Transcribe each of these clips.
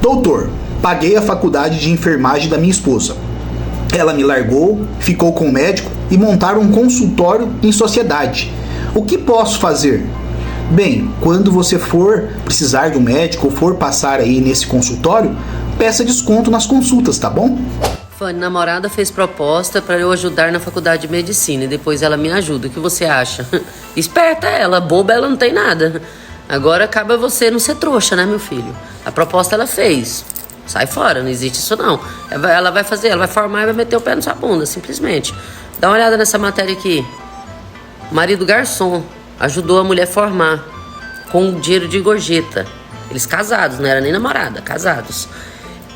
Doutor, paguei a faculdade de enfermagem da minha esposa. Ela me largou, ficou com o médico e montaram um consultório em sociedade. O que posso fazer? Bem, quando você for precisar de um médico ou for passar aí nesse consultório, peça desconto nas consultas, tá bom? Fanny, namorada fez proposta pra eu ajudar na faculdade de medicina e depois ela me ajuda. O que você acha? Esperta ela, boba ela não tem nada. Agora acaba você não ser trouxa, né, meu filho? A proposta ela fez. Sai fora, não existe isso não. Ela vai fazer, ela vai formar e vai meter o pé na sua bunda, simplesmente. Dá uma olhada nessa matéria aqui. Marido garçom ajudou a mulher a formar com dinheiro de gorjeta. Eles casados, não era nem namorada, casados.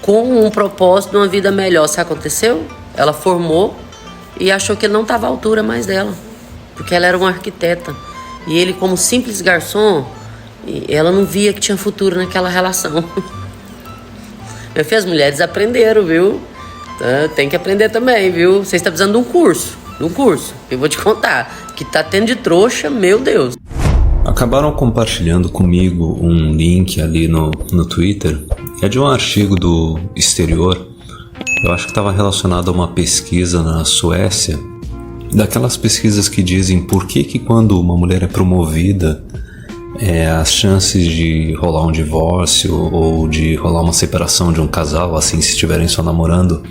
Com um propósito de uma vida melhor. Sabe o que aconteceu? Ela formou e achou que ele não estava à altura mais dela. Porque ela era uma arquiteta. E ele, como simples garçom, ela não via que tinha futuro naquela relação. Meu filho, as mulheres aprenderam, viu? Tem que aprender também, viu? Você está precisando de um curso. Eu vou te contar. Que tá tendo de trouxa, meu Deus. Acabaram compartilhando comigo um link ali no Twitter. É de um artigo do exterior. Eu acho que estava relacionado a uma pesquisa na Suécia. Daquelas pesquisas que dizem por que quando uma mulher é promovida, as chances de rolar um divórcio ou de rolar uma separação de um casal, assim, se estiverem só namorando,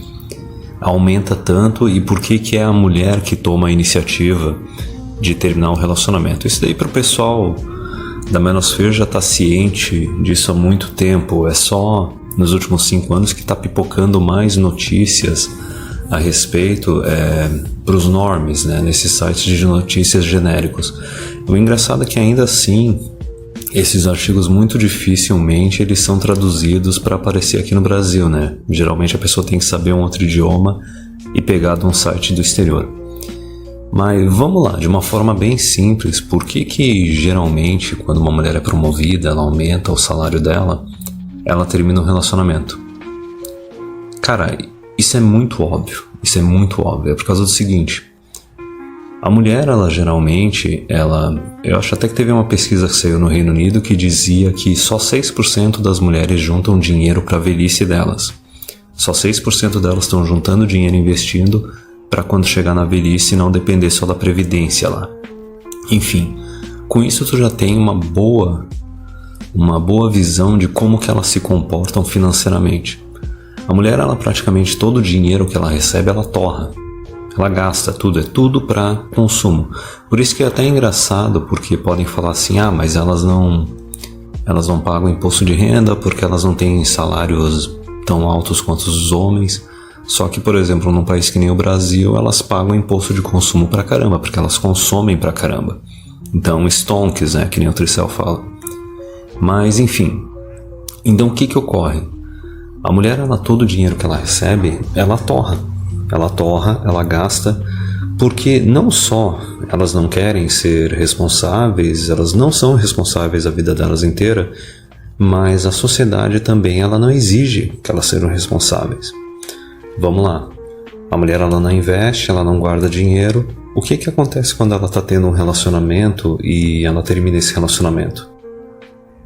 aumenta tanto, e por que é a mulher que toma a iniciativa de terminar um relacionamento. Isso daí pro pessoal da Manosphere já tá ciente disso há muito tempo. É só nos últimos 5 anos que tá pipocando mais notícias a respeito pros normes, né, nesses sites de notícias genéricos. O engraçado é que ainda assim esses artigos muito dificilmente eles são traduzidos para aparecer aqui no Brasil, né? Geralmente a pessoa tem que saber um outro idioma e pegar de um site do exterior. Mas vamos lá, de uma forma bem simples, por que geralmente quando uma mulher é promovida, ela aumenta o salário dela, ela termina um relacionamento? Cara, isso é muito óbvio, é por causa do seguinte: a mulher, ela geralmente, eu acho até que teve uma pesquisa que saiu no Reino Unido que dizia que só 6% das mulheres juntam dinheiro para a velhice delas. Só 6% delas estão juntando dinheiro e investindo para quando chegar na velhice não depender só da previdência lá. Enfim, com isso tu já tem uma boa visão de como que elas se comportam financeiramente. A mulher, ela praticamente todo o dinheiro que ela recebe, ela torra. Ela gasta tudo, é tudo para consumo. Por isso que é até engraçado, porque podem falar assim, mas elas não pagam imposto de renda porque elas não têm salários tão altos quanto os homens. Só que, por exemplo, num país que nem o Brasil, elas pagam imposto de consumo pra caramba, porque elas consomem pra caramba. Então, stonks, né, que nem o Tricel fala. Mas, enfim. Então, o que ocorre? A mulher, todo o dinheiro que ela recebe, ela torra, ela gasta, porque não só elas não querem ser responsáveis, elas não são responsáveis a vida delas inteira, mas a sociedade também, ela não exige que elas sejam responsáveis. Vamos lá, a mulher, ela não investe, ela não guarda dinheiro. O que acontece quando ela está tendo um relacionamento e ela termina esse relacionamento?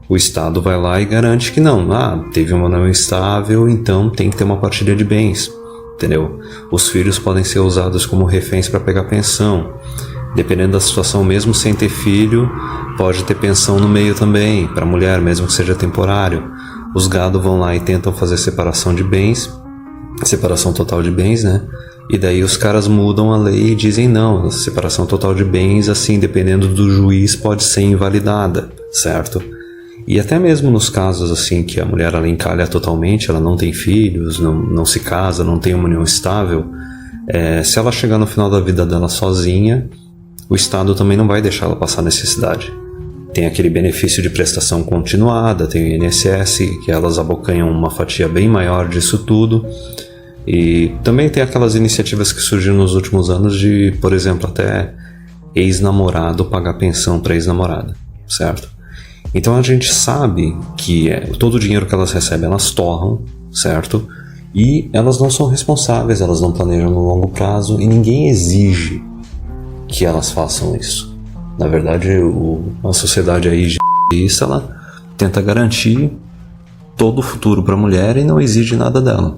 O Estado vai lá e garante que não, teve uma união estável, então tem que ter uma partilha de bens, entendeu? Os filhos podem ser usados como reféns para pegar pensão. Dependendo da situação, mesmo sem ter filho, pode ter pensão no meio também, para a mulher, mesmo que seja temporário. Os gado vão lá e tentam fazer separação de bens, separação total de bens, né? E daí os caras mudam a lei e dizem não, a separação total de bens, assim, dependendo do juiz, pode ser invalidada, certo? E até mesmo nos casos assim que a mulher, ela encalha totalmente, ela não tem filhos, não se casa, não tem uma união estável, se ela chegar no final da vida dela sozinha, o Estado também não vai deixar ela passar necessidade. Tem aquele benefício de prestação continuada, tem o INSS, que elas abocanham uma fatia bem maior disso tudo. E também tem aquelas iniciativas que surgiram nos últimos anos de, por exemplo, até ex-namorado pagar pensão para ex-namorada, certo? Então a gente sabe que todo o dinheiro que elas recebem, elas torram, certo? E elas não são responsáveis, elas não planejam no longo prazo e ninguém exige que elas façam isso. Na verdade, a sociedade aí, ela tenta garantir todo o futuro para a mulher e não exige nada dela.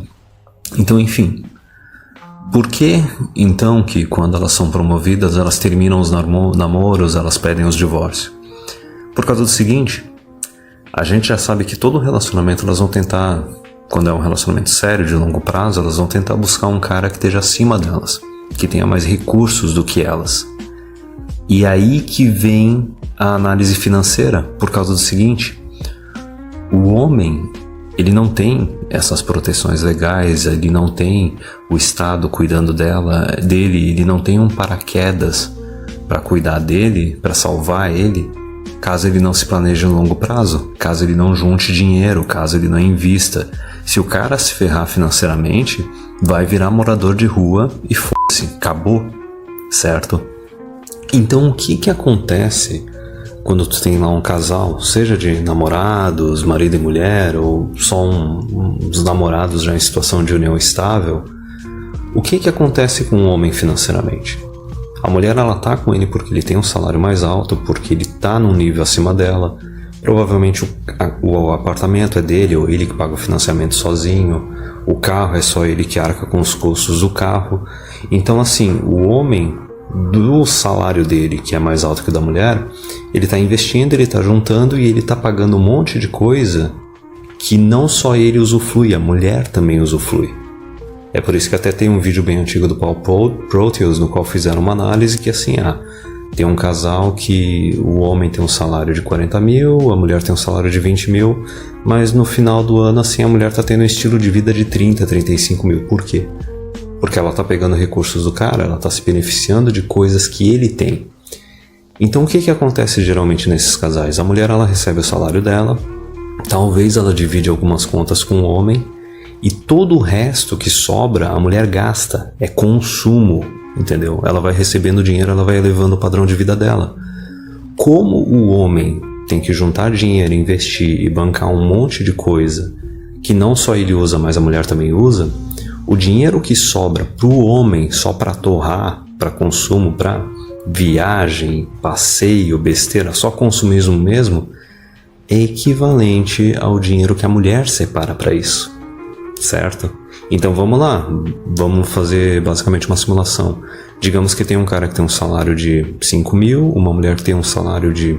Então, enfim, por que então que quando elas são promovidas elas terminam os namoros, elas pedem os divórcios? Por causa do seguinte, a gente já sabe que todo relacionamento elas vão tentar, quando é um relacionamento sério, de longo prazo, elas vão tentar buscar um cara que esteja acima delas, que tenha mais recursos do que elas. E aí que vem a análise financeira, por causa do seguinte, o homem, ele não tem essas proteções legais, ele não tem o Estado cuidando dele, ele não tem um paraquedas para cuidar dele, para salvar ele, caso ele não se planeje no longo prazo, caso ele não junte dinheiro, caso ele não invista. Se o cara se ferrar financeiramente, vai virar morador de rua e foda-se, acabou, certo? Então o que acontece quando tu tem lá um casal, seja de namorados, marido e mulher, ou só uns namorados já em situação de união estável? O que acontece com o homem financeiramente? A mulher, ela tá com ele porque ele tem um salário mais alto, porque ele tá num nível acima dela. Provavelmente o apartamento é dele, ou ele que paga o financiamento sozinho. O carro é só ele que arca com os custos do carro. Então, assim, o homem, do salário dele, que é mais alto que o da mulher, ele tá investindo, ele tá juntando e ele tá pagando um monte de coisa que não só ele usufrui, a mulher também usufrui. É por isso que até tem um vídeo bem antigo do Paul Proteus, no qual fizeram uma análise que assim, tem um casal que o homem tem um salário de 40 mil, a mulher tem um salário de 20 mil, mas no final do ano, assim, a mulher tá tendo um estilo de vida de 30, 35 mil. Por quê? Porque ela tá pegando recursos do cara, ela tá se beneficiando de coisas que ele tem. Então o que acontece geralmente nesses casais? A mulher, ela recebe o salário dela, talvez ela divide algumas contas com o homem, e todo o resto que sobra, a mulher gasta, é consumo, entendeu? Ela vai recebendo dinheiro, ela vai elevando o padrão de vida dela. Como o homem tem que juntar dinheiro, investir e bancar um monte de coisa que não só ele usa, mas a mulher também usa, o dinheiro que sobra para o homem só para torrar, para consumo, para viagem, passeio, besteira, só consumismo mesmo, é equivalente ao dinheiro que a mulher separa para isso. Certo? Então vamos lá, vamos fazer basicamente uma simulação. Digamos que tem um cara que tem um salário de 5 mil, uma mulher que tem um salário de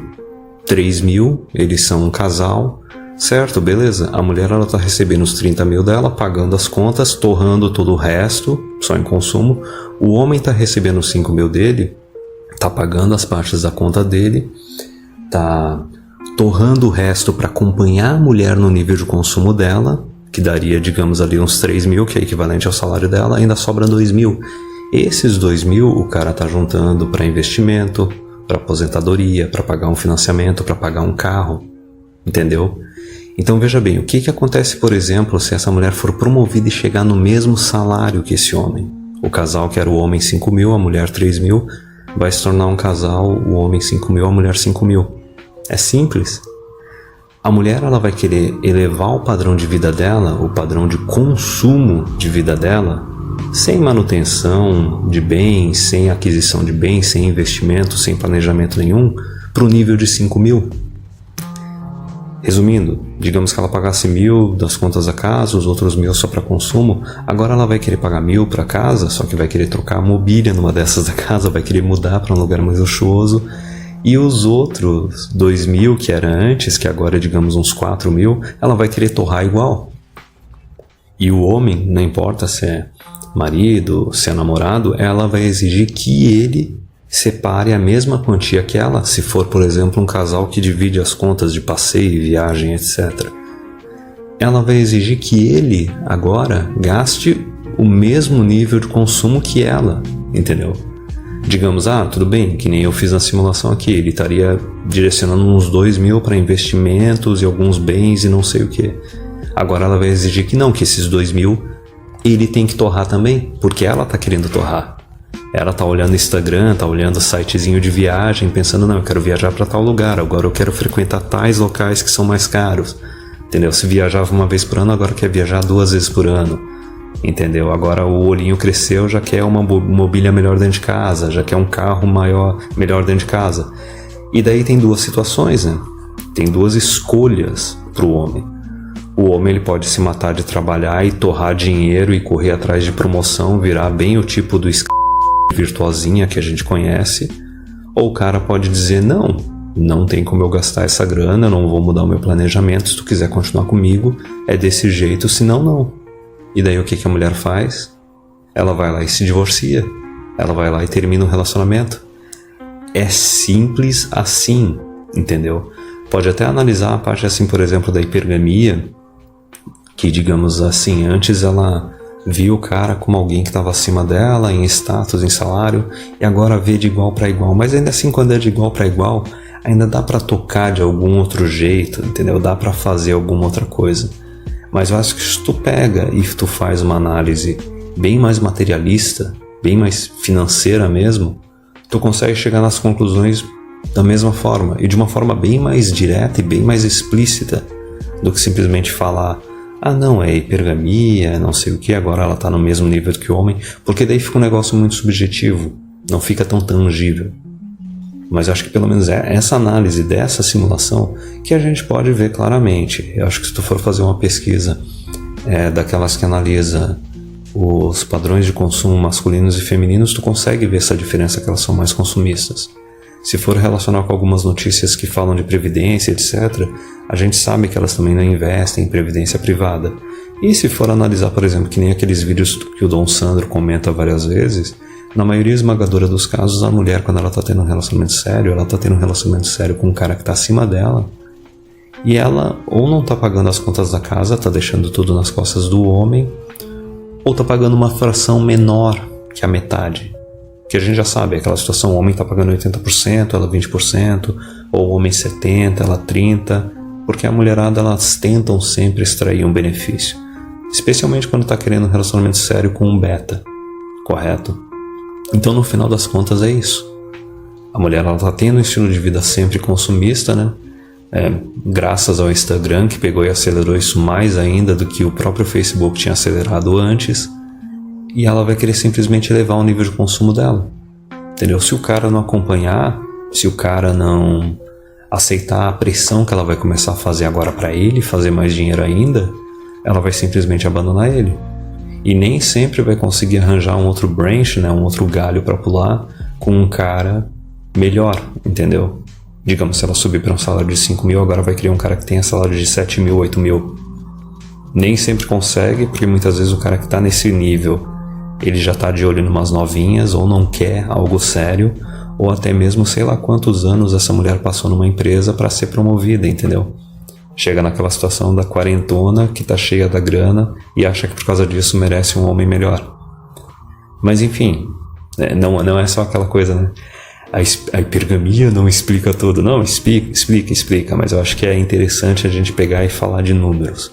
3 mil, eles são um casal, certo? Beleza, a mulher, ela tá recebendo os 30 mil dela, pagando as contas, torrando todo o resto, só em consumo. O homem tá recebendo os 5 mil dele, tá pagando as partes da conta dele, tá torrando o resto para acompanhar a mulher no nível de consumo dela, que daria, digamos ali, uns 3 mil, que é equivalente ao salário dela, ainda sobra 2 mil. Esses 2 mil o cara tá juntando para investimento, para aposentadoria, para pagar um financiamento, para pagar um carro, entendeu? Então veja bem, o que acontece, por exemplo, se essa mulher for promovida e chegar no mesmo salário que esse homem? O casal, que era o homem 5 mil, a mulher 3 mil, vai se tornar um casal, o homem 5 mil, a mulher 5 mil. É simples. A mulher, ela vai querer elevar o padrão de vida dela, o padrão de consumo de vida dela, sem manutenção de bens, sem aquisição de bens, sem investimento, sem planejamento nenhum, para o nível de 5 mil. Resumindo, digamos que ela pagasse 1.000 das contas da casa, os outros 1.000 só para consumo, agora ela vai querer pagar 1.000 para casa, só que vai querer trocar a mobília numa dessas da casa, vai querer mudar para um lugar mais luxuoso. E os outros 2.000 que era antes, que agora é, digamos, uns 4.000, ela vai querer torrar igual. E o homem, não importa se é marido, se é namorado, ela vai exigir que ele separe a mesma quantia que ela, se for, por exemplo, um casal que divide as contas de passeio, viagem, etc. Ela vai exigir que ele, agora, gaste o mesmo nível de consumo que ela, entendeu? Digamos, tudo bem, que nem eu fiz na simulação aqui, ele estaria direcionando uns 2.000 para investimentos e alguns bens e não sei o que. Agora ela vai exigir que não, que esses 2.000 ele tem que torrar também, porque ela está querendo torrar. Ela está olhando Instagram, está olhando sitezinho de viagem, pensando, não, eu quero viajar para tal lugar, agora eu quero frequentar tais locais que são mais caros. Entendeu? Se viajava uma vez por ano, agora quer viajar 2 vezes por ano. Entendeu? Agora o olhinho cresceu, já quer uma mobília melhor dentro de casa, já quer um carro melhor dentro de casa. E daí tem 2 situações, né? Tem 2 escolhas para o homem. O homem ele pode se matar de trabalhar e torrar dinheiro e correr atrás de promoção, virar bem o tipo do virtuosinha que a gente conhece. Ou o cara pode dizer, não tem como eu gastar essa grana, não vou mudar o meu planejamento, se tu quiser continuar comigo, é desse jeito, senão não. E daí o que a mulher faz? Ela vai lá e se divorcia. Ela vai lá e termina o relacionamento. É simples assim, entendeu? Pode até analisar a parte assim, por exemplo, da hipergamia, que digamos assim, antes ela viu o cara como alguém que estava acima dela, em status, em salário, e agora vê de igual para igual. Mas ainda assim, quando é de igual para igual, ainda dá para tocar de algum outro jeito, entendeu? Dá para fazer alguma outra coisa. Mas eu acho que se tu pega e tu faz uma análise bem mais materialista, bem mais financeira mesmo, tu consegue chegar nas conclusões da mesma forma, e de uma forma bem mais direta e bem mais explícita do que simplesmente falar não, é hipergamia, não sei o que, agora ela tá no mesmo nível que o homem, porque daí fica um negócio muito subjetivo, não fica tão tangível. Mas eu acho que pelo menos é essa análise dessa simulação que a gente pode ver claramente. Eu acho que se tu for fazer uma pesquisa daquelas que analisa os padrões de consumo masculinos e femininos, tu consegue ver essa diferença, que elas são mais consumistas. Se for relacionar com algumas notícias que falam de previdência, etc., a gente sabe que elas também não investem em previdência privada. E se for analisar, por exemplo, que nem aqueles vídeos que o Dom Sandro comenta várias vezes, na maioria esmagadora dos casos, a mulher, quando ela está tendo um relacionamento sério, ela está tendo um relacionamento sério com um cara que está acima dela, e ela ou não está pagando as contas da casa, está deixando tudo nas costas do homem, ou está pagando uma fração menor que a metade. Que a gente já sabe, aquela situação, o homem está pagando 80%, ela 20%, ou o homem 70%, ela 30%, porque a mulherada, elas tentam sempre extrair um benefício. Especialmente quando está querendo um relacionamento sério com um beta, correto? Então, no final das contas, é isso. A mulher, ela está tendo um estilo de vida sempre consumista, né? Graças ao Instagram, que pegou e acelerou isso mais ainda do que o próprio Facebook tinha acelerado antes. E ela vai querer simplesmente elevar o nível de consumo dela, entendeu? Se o cara não acompanhar, se o cara não aceitar a pressão que ela vai começar a fazer agora para ele, fazer mais dinheiro ainda, ela vai simplesmente abandonar ele. E nem sempre vai conseguir arranjar um outro branch, né, um outro galho para pular com um cara melhor, entendeu? Digamos, se ela subir para um salário de 5 mil, agora vai querer um cara que tenha salário de 7 mil, 8 mil. Nem sempre consegue, porque muitas vezes o cara que está nesse nível, ele já está de olho em umas novinhas, ou não quer algo sério, ou até mesmo sei lá quantos anos essa mulher passou numa empresa para ser promovida, entendeu? Chega naquela situação da quarentona, que está cheia da grana, e acha que por causa disso merece um homem melhor. Mas enfim, não é só aquela coisa, né? A hipergamia não explica tudo. Não, explica, mas eu acho que é interessante a gente pegar e falar de números.